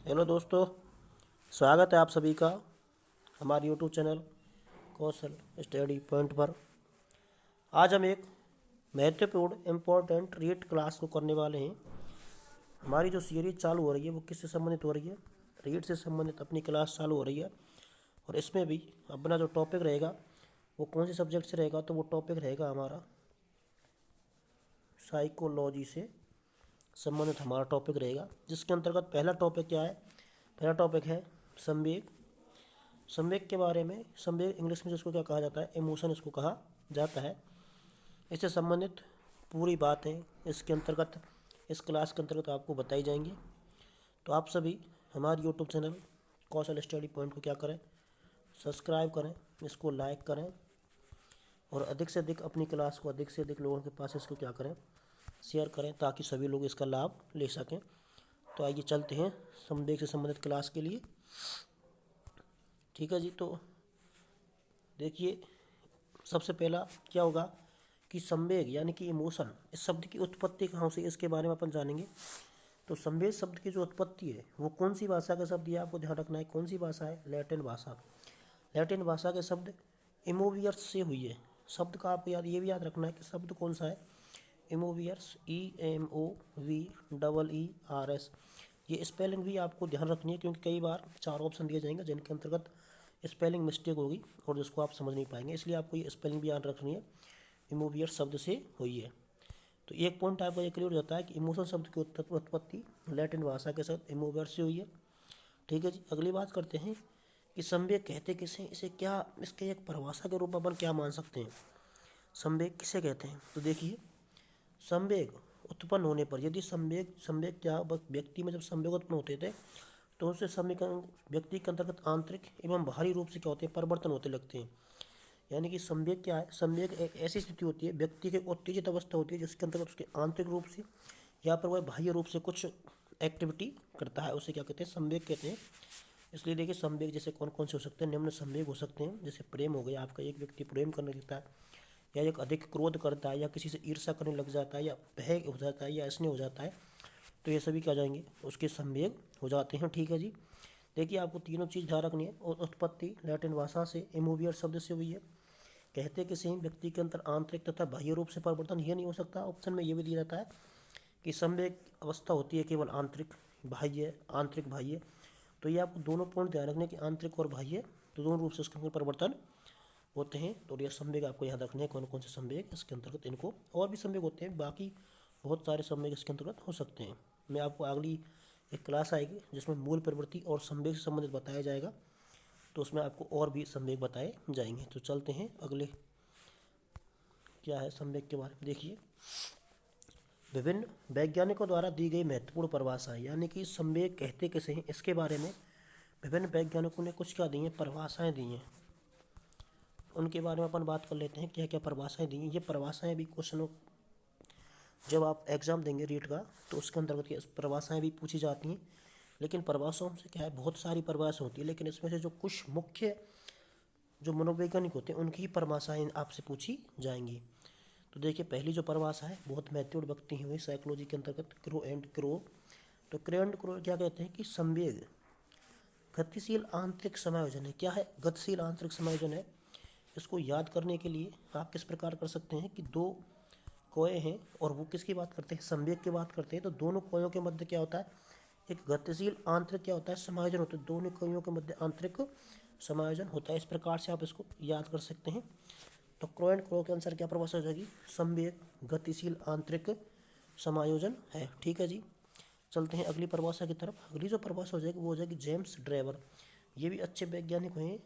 Hello दोस्तों, स्वागत है आप सभी का हमारे यूट्यूब चैनल कौशल स्टडी पॉइंट पर। आज हम एक महत्वपूर्ण इम्पोर्टेंट रीड क्लास को करने वाले हैं। हमारी जो सीरीज चालू हो रही है वो किससे संबंधित हो रही है? रीड से संबंधित अपनी क्लास चालू हो रही है। और इसमें भी अपना जो टॉपिक रहेगा वो कौन से सब्जेक्ट से रहेगा? तो वो टॉपिक रहेगा हमारा साइकोलॉजी से संबंधित हमारा टॉपिक रहेगा, जिसके अंतर्गत पहला टॉपिक क्या है? पहला टॉपिक है संवेग। संवेग के बारे में, संवेग इंग्लिश में जिसको क्या कहा जाता है, इमोशन इसको कहा जाता है। इससे संबंधित पूरी बातें इसके अंतर्गत, इस क्लास के अंतर्गत आपको बताई जाएंगी। तो आप सभी हमारे यूट्यूब चैनल कौशल स्टडी पॉइंट को क्या करें, सब्सक्राइब करें, इसको लाइक करें और अधिक से अधिक अपनी क्लास को अधिक से अधिक लोगों के पास इसको क्या करें, शेयर करें, ताकि सभी लोग इसका लाभ ले सकें। तो आइए चलते हैं संवेग से संबंधित क्लास के लिए। ठीक है जी। तो देखिए, सबसे पहला क्या होगा कि संवेग यानी कि इमोशन, इस शब्द की उत्पत्ति कहाँ से, इसके बारे में अपन जानेंगे। तो संवेग शब्द की जो उत्पत्ति है वो कौन सी भाषा का शब्द है, आपको ध्यान रखना है। कौन सी भाषा है? लैटिन भाषा। लैटिन भाषा के शब्द इमोवियर्स से हुई है। शब्द का आपको ये भी याद रखना है कि शब्द कौन सा है? इमोवियर्स, EMOVERS। ये स्पेलिंग भी आपको ध्यान रखनी है, क्योंकि कई बार 4 ऑप्शन दिए जाएंगे जिनके अंतर्गत स्पेलिंग मिस्टेक होगी और जिसको आप समझ नहीं पाएंगे, इसलिए आपको ये स्पेलिंग भी याद रखनी है। इमोवियर शब्द से हुई है। तो एक पॉइंट आपका ये क्लियर हो जाता है कि इमोशन शब्द की उत्पत्ति लैटिन भाषा के शब्द इमोवियर से हुई है। ठीक है जी। अगली बात करते हैं कि संवेग कहते किसे, इसे क्या, इसके एक परिभाषा के रूप में अपन क्या मान सकते हैं? संवेग किसे कहते हैं? तो देखिए, संवेग उत्पन्न होने पर, यदि संवेग संवेग क्या, व्यक्ति में जब संवेग उत्पन्न होते थे तो उससे व्यक्ति के अंतर्गत आंतरिक एवं बाहरी रूप से क्या होते हैं, परिवर्तन होते लगते हैं। यानी कि संवेग क्या है? संवेग एक ऐसी स्थिति होती है, व्यक्ति की उत्तेजित अवस्था होती है जिसके अंतर्गत उसके आंतरिक रूप से या फिर वह बाह्य रूप से कुछ एक्टिविटी करता है, उसे क्या कहते हैं? संवेग कहते हैं। इसलिए देखिए, संवेग जैसे कौन कौन से हो सकते हैं, निम्न संवेग हो सकते हैं। जैसे प्रेम हो गया, आपका एक व्यक्ति प्रेम करने लगता है, या एक अधिक क्रोध करता है, या किसी से ईर्ष्या करने लग जाता है, या भय हो जाता है, या स्नेह हो जाता है, तो ये सभी क्या जाएंगे, उसके संवेग हो जाते हैं। ठीक है जी। देखिए, आपको तीनों चीज़ ध्यान रखनी है। और उत्पत्ति लैटिन भाषा से इमोवियर शब्द से हुई है। कहते कि सही व्यक्ति के अंदर आंतरिक तथा बाह्य रूप से परिवर्तन ये नहीं हो सकता। ऑप्शन में ये भी दिया जाता है कि संवेग अवस्था होती है केवल आंतरिक बाह्य, आंतरिक बाह्य। तो ये आपको दोनों पॉइंट ध्यान रखने कि आंतरिक और बाह्य, तो दोनों रूप से इसके अंदर परिवर्तन होते हैं। तो ये संवेग आपको याद रखने हैं, कौन कौन से संवेग इसके अंतर्गत, इनको और भी संवेग होते हैं, बाकी बहुत सारे संवेग इसके अंतर्गत हो सकते हैं। मैं आपको अगली एक क्लास आएगी जिसमें मूल प्रवृत्ति और संवेग से संबंधित बताया जाएगा, तो उसमें आपको और भी संवेग बताए जाएंगे। तो चलते हैं अगले, क्या है संवेग के बारे में। देखिए, विभिन्न वैज्ञानिकों द्वारा दी गई महत्वपूर्ण परिभाषा है, यानी कि संवेग कहते किसे हैं, इसके बारे में विभिन्न वैज्ञानिकों ने कुछ क्या दी हैं, परिभाषाएँ दी हैं। उनके बारे में अपन बात कर लेते हैं, क्या क्या परिभाषाएँ दी हैं। ये परिभाषाएँ भी क्वेश्चनों, जब आप एग्जाम देंगे रीट का, तो उसके अंतर्गत ये परिभाषाएँ भी पूछी जाती हैं। लेकिन परिभाषाओं से क्या है, बहुत सारी परिभाषा होती है, लेकिन इसमें से जो कुछ मुख्य जो मनोवैज्ञानिक होते हैं उनकी ही परिभाषाएँ आपसे पूछी जाएंगी। तो देखिए, पहली जो परिभाषा है, बहुत महत्वपूर्ण व्यक्ति हैं हुए साइकोलॉजी के अंतर्गत, क्रो एंड क्रो। तो क्रो एंड क्रो क्या कहते हैं कि संवेग गतिशील आंतरिक समायोजन है। क्या है? गतिशील आंतरिक समायोजन है। इसको याद करने के लिए आप किस प्रकार कर सकते हैं कि दो कोए हैं और वो किसकी बात करते हैं, संवेग की बात करते हैं, तो दोनों कोयों के मध्य क्या होता है, एक गतिशील आंतरिक क्या होता है, समायोजन होता है। दोनों कोयों के मध्य आंतरिक समायोजन होता है। इस प्रकार से आप इसको याद कर सकते हैं। तो क्रो एंड क्रो के अनुसार क्या परिभाषा हो जाएगी, संवेग गतिशील आंतरिक समायोजन है। ठीक है जी। चलते हैं अगली परिभाषा की तरफ। अगली जो परिभाषा हो जाएगी वो हो जाएगी जेम्स ड्रेवर। ये भी अच्छे वैज्ञानिक हुए,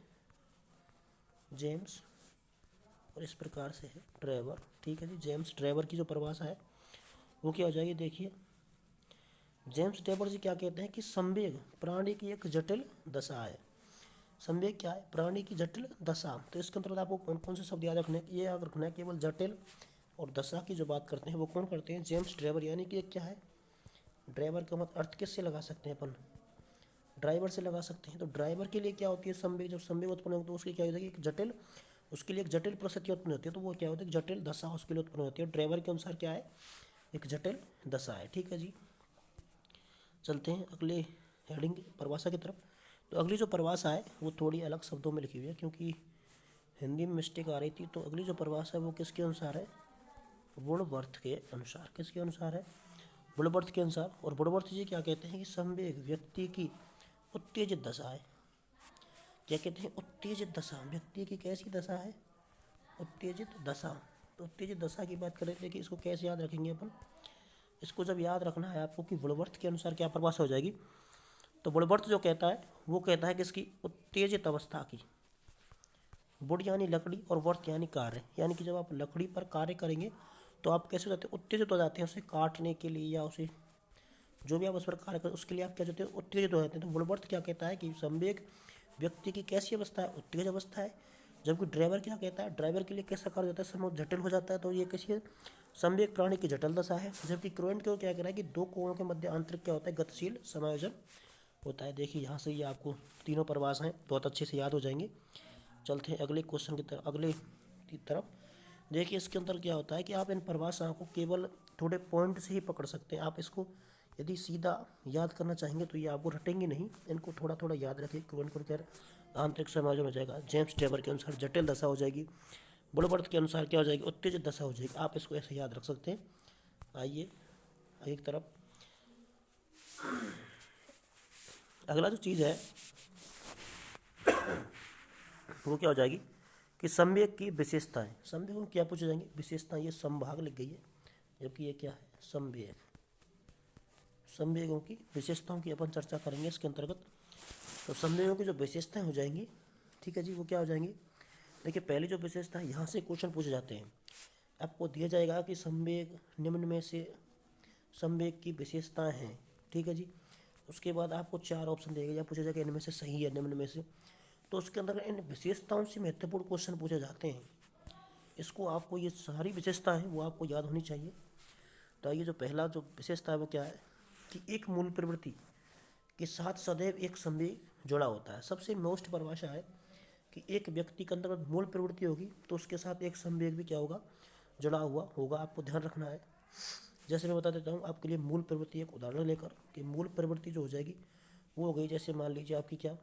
जेम्स, और इस प्रकार से है ड्रेवर। ठीक है जी। जेम्स ड्रेवर की जो परिभाषा है वो क्या हो जाएगी, देखिए, जेम्स ड्रेवर जी क्या कहते हैं कि संवेग प्राणी की एक जटिल दशा है। संवेग क्या है? प्राणी की जटिल दशा। तो इसके अंतर्गत आपको कौन कौन से शब्द याद रखने हैं? ये याद रखना है, केवल जटिल और दशा की जो बात करते हैं वो कौन करते हैं, जेम्स ड्रेवर। यानी कि क्या है, ड्राइवर का मत अर्थ किससे लगा सकते हैं अपन, ड्राइवर से लगा सकते हैं। तो ड्राइवर के लिए क्या होती है संवेग, जब संवेग उत्पन्न होता है तो उसकी क्या हो जाएगी, एक जटिल, उसके लिए एक जटिल परिस्थिति उत्पन्न होती है, तो वो क्या होती है, जटिल दशा उसके लिए उत्पन्न होती है। ड्राइवर के अनुसार क्या है, एक जटिल दशा है। ठीक है जी। चलते हैं अगले हेडिंग परिभाषा की तरफ। तो अगली जो परिभाषा है वो थोड़ी अलग शब्दों में लिखी हुई है, क्योंकि हिंदी में मिस्टेक आ रही थी। तो अगली जो परिभाषा है वो किसके अनुसार है? वुडवर्थ के अनुसार। किसके अनुसार है? वुडवर्थ के अनुसार। और वुडवर्थ जी क्या कहते हैं कि संवेग व्यक्ति की उत्तेजित दशा है। क्या कहते हैं? उत्तेजित दशा। व्यक्ति की कैसी दशा है? उत्तेजित दशा। तो उत्तेजित दशा की बात करें, देखिए इसको कैसे याद रखेंगे अपन। इसको जब याद रखना है आपको कि वुडवर्थ के अनुसार क्या परिभाषा हो जाएगी, तो वुडवर्थ जो कहता है वो कहता है किसकी? उत्तेजित अवस्था की। वुड यानी लकड़ी और वर्थ यानी कार्य, यानी कि जब आप लकड़ी पर कार्य करेंगे तो आप कैसे हो जाते हैं? उत्तेजित हो जाते हैं उसे काटने के लिए, या उसे जो भी आप उस पर कार्य करें उसके लिए आप क्या होते हैं? उत्तेजित हो जाते हैं। तो वुडवर्थ क्या कहता है कि संवेग व्यक्ति की कैसी अवस्था है? उत्तेजित अवस्था है। जबकि ड्राइवर क्या कहता है? ड्राइवर के लिए कैसा कार्य होता है? समय जटिल हो जाता है। तो ये किसी संवेग प्राणी की जटिल दशा है। जबकि क्रोएंट को क्या कह रहा है कि दो कोणों के मध्य आंतरिक क्या होता है? गतिशील समायोजन होता है। देखिए यहाँ से ये आपको तीनों परिभाषाएं बहुत अच्छे से याद हो जाएंगी। चलते हैं अगले क्वेश्चन की तरफ, अगले की तरफ। देखिए इसके अंदर क्या होता है कि आप इन परिभाषाओं को केवल थोड़े पॉइंट से ही पकड़ सकते हैं। आप इसको यदि सीधा याद करना चाहेंगे तो ये आपको रटेंगे नहीं, इनको थोड़ा थोड़ा याद रखिए। क्रोएंट को क्या आंतरिक समायोजन हो जाएगा, जेम्स टेबर के अनुसार जटिल दशा हो जाएगी, वुडवर्थ के अनुसार क्या हो जाएगी? उत्तेजित दशा हो जाएगी। आप इसको ऐसे याद रख सकते हैं। आइए एक तरफ अगला जो चीज़ है वो क्या हो जाएगी कि संवेग की विशेषताएं। संवेग में क्या पूछे जाएंगे? विशेषताएं। ये संभाग लिख गई है, जबकि ये क्या है? संवेग। संवेगों की विशेषताओं की अपन चर्चा करेंगे इसके अंतर्गत। तो संवेगों की जो विशेषताएं हो जाएंगी, ठीक है जी, वो क्या हो जाएंगी? देखिए पहली जो विशेषता है, यहाँ से क्वेश्चन पूछे जाते हैं। आपको दिया जाएगा कि संवेग निम्न में से संवेग की विशेषताएं हैं, ठीक है जी। उसके बाद आपको 4 ऑप्शन दिए गए, या पूछा जाएगा इनमें से सही है निम्न में से। तो उसके अंदर इन विशेषताओं से महत्वपूर्ण क्वेश्चन पूछे जाते हैं। इसको आपको ये सारी विशेषता है वो आपको याद होनी चाहिए। तो ये जो पहला जो विशेषता है वो क्या है कि एक मूल प्रवृत्ति के साथ सदैव एक संवेग जुड़ा होता है। सबसे मोस्ट परिभाषा है कि एक व्यक्ति के अंदर मूल प्रवृत्ति होगी तो उसके साथ एक संवेग भी क्या होगा? जुड़ा हुआ होगा। आपको ध्यान रखना है। जैसे मैं बता देता हूँ आपके लिए मूल प्रवृत्ति, एक उदाहरण लेकर कि मूल प्रवृत्ति जो हो जाएगी वो हो गई, जैसे मान लीजिए आपकी क्या?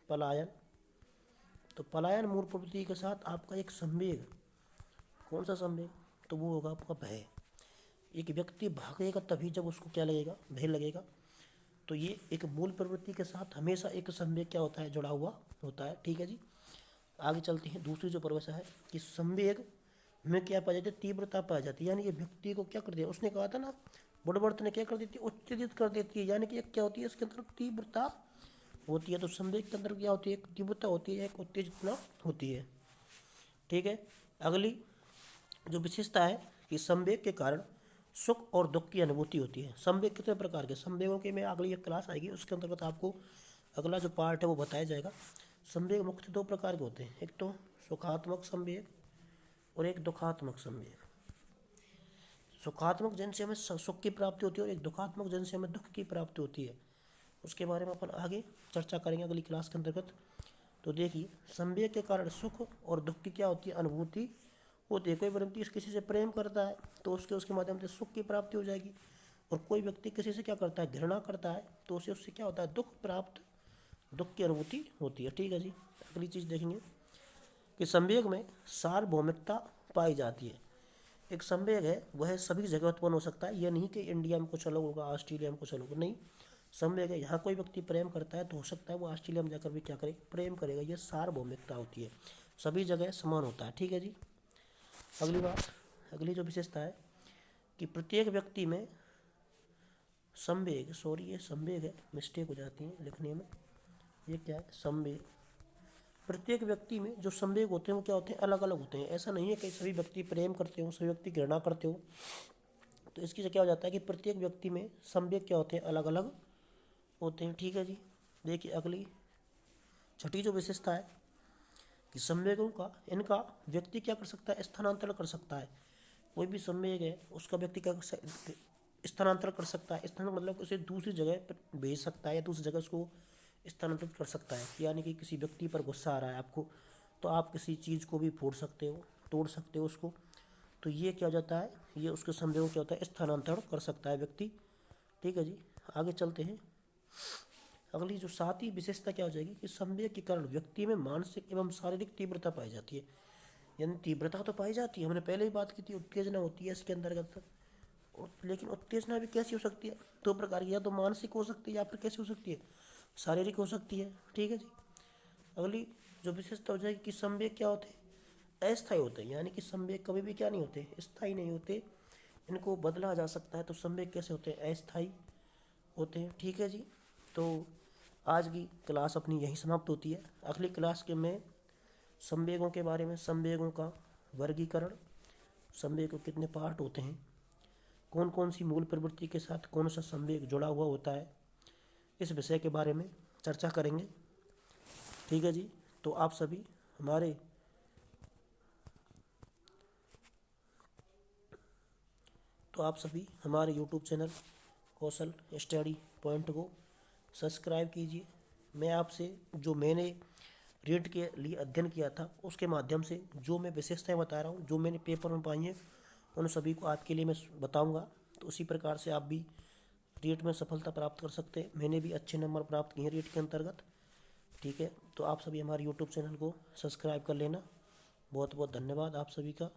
पलायन। तो पलायन मूल प्रवृत्ति के साथ आपका एक संवेग, कौन सा संवेग? तो वो होगा आपका भय। एक व्यक्ति भागेगा तभी जब उसको क्या लगेगा? भय लगेगा। तो ये एक मूल प्रवृत्ति के साथ हमेशा एक संवेग क्या होता है? जुड़ा हुआ होता है, ठीक है जी। आगे चलते हैं। दूसरी जो परिभाषा है कि संवेग में क्या पाई जाती है? तीव्रता पाई जाती है। यानी कि व्यक्ति को क्या कर दिया? उसने कहा था ना, वुडवर्थ ने क्या कर देती है? उत्तेजित कर देती है। यानी कि एक क्या होती है? इसके अंदर तीव्रता होती है। तो संवेग के अंदर क्या होती है? एक तीव्रता होती है, एक उत्तेजना होती है, ठीक है। अगली जो विशेषता है कि संवेग के कारण सुख और दुख की अनुभूति होती है। संवेग कितने प्रकार के? संवेगों के में अगली एक क्लास आएगी, उसके अंतर्गत आपको अगला जो पार्ट है वो बताया जाएगा। संवेग मुख्य 2 प्रकार के होते हैं, एक तो सुखात्मक संवेग और एक दुखात्मक संवेग। सुखात्मक जिनसे हमें सुख की प्राप्ति होती है और एक दुखात्मक जिनसे हमें दुख की प्राप्ति होती है। उसके बारे में अपन आगे चर्चा करेंगे अगली क्लास के अंतर्गत। तो देखिए संवेग के कारण सुख और दुख की क्या होती है? अनुभूति होती है। कोई व्यक्ति किसी से प्रेम करता है तो उसके माध्यम से सुख की प्राप्ति हो जाएगी, और कोई व्यक्ति किसी से क्या करता है? घृणा करता है तो उससे क्या होता है? दुख प्राप्त, दुख की अनुभूति होती है, ठीक है जी। अगली चीज़ देखेंगे कि संवेग में सार्वभौमिकता पाई जाती है। एक संवेग है वह सभी जगह उत्पन्न हो सकता है। यह नहीं कि इंडिया में कुछ अलग होगा, ऑस्ट्रेलिया में कुछ अलग होगा, नहीं। संवेग है, यहाँ कोई व्यक्ति प्रेम करता है तो हो सकता है वो ऑस्ट्रेलिया में जाकर भी क्या करे? प्रेम करेगा। ये सार्वभौमिकता होती है, सभी जगह समान होता है, ठीक है जी। अगली बात, अगली जो विशेषता है कि प्रत्येक व्यक्ति में संवेग, सॉरी ये संवेग है, मिस्टेक हो जाती है लिखने में। ये क्या है? संवेग। प्रत्येक व्यक्ति में जो संवेग होते हैं वो क्या होते हैं? अलग अलग होते हैं। ऐसा नहीं है कि सभी व्यक्ति प्रेम करते हो, सभी व्यक्ति घृणा करते हो। तो इसकी से क्या हो जाता है कि प्रत्येक व्यक्ति में संवेग क्या होते हैं? अलग अलग होते हैं, ठीक है जी। देखिए अगली छठी जो विशेषता है कि संवेगों का, इनका व्यक्ति क्या कर सकता है? स्थानांतरण कर सकता है। कोई भी संवेग है उसका व्यक्ति क्या स्थानांतरण कर सकता है। स्थानांतरण मतलब उसे दूसरी जगह पर भेज सकता है या दूसरी जगह उसको स्थानांतरित कर सकता है। यानी कि किसी व्यक्ति पर गुस्सा आ रहा है आपको, तो आप किसी चीज़ को भी फोड़ सकते हो, तोड़ सकते हो उसको। तो ये क्या हो जाता है? ये उसके संवेगों क्या होता है? स्थानांतरण कर सकता है व्यक्ति, ठीक है जी। आगे चलते हैं। अगली जो सातवीं विशेषता क्या हो जाएगी कि संवेग के कारण व्यक्ति में मानसिक एवं शारीरिक तीव्रता पाई जाती है। यानी तीव्रता तो पाई जाती है, हमने पहले ही बात की थी, उत्तेजना होती है इसके अंतर्गत। लेकिन उत्तेजना भी कैसी हो सकती है, दो प्रकार की, या तो मानसिक हो सकती है या फिर कैसी हो सकती है, शारीरिक हो सकती है। ठीक है जी। अगली जो विशेषता हो जाएगी कि संवेग क्या होते हैं, अस्थायी होते हैं। यानी कि संवेग कभी भी क्या नहीं होते, स्थायी नहीं होते, इनको बदला जा सकता है। तो संवेग कैसे होते हैं, अस्थायी होते हैं। ठीक है जी। तो आज की क्लास अपनी यहीं समाप्त होती है। अगली क्लास के में संवेगों के बारे में, संवेगों का वर्गीकरण, संवेग के कितने पार्ट होते हैं, कौन कौन सी मूल प्रवृत्ति के साथ कौन सा संवेग जुड़ा हुआ होता है, इस विषय के बारे में चर्चा करेंगे। ठीक है जी। तो आप सभी हमारे यूट्यूब चैनल कौशल स्टडी पॉइंट को सब्सक्राइब कीजिए। मैं आपसे जो मैंने रीट के लिए अध्ययन किया था उसके माध्यम से जो मैं विशेषताएं बता रहा हूँ, जो मैंने पेपर में पाई हैं, उन सभी को आपके लिए मैं बताऊंगा। तो उसी प्रकार से आप भी रीट में सफलता प्राप्त कर सकते हैं। मैंने भी अच्छे नंबर प्राप्त किए हैं रीट के अंतर्गत। ठीक है। तो आप सभी हमारे यूट्यूब चैनल को सब्सक्राइब कर लेना। बहुत बहुत धन्यवाद आप सभी का।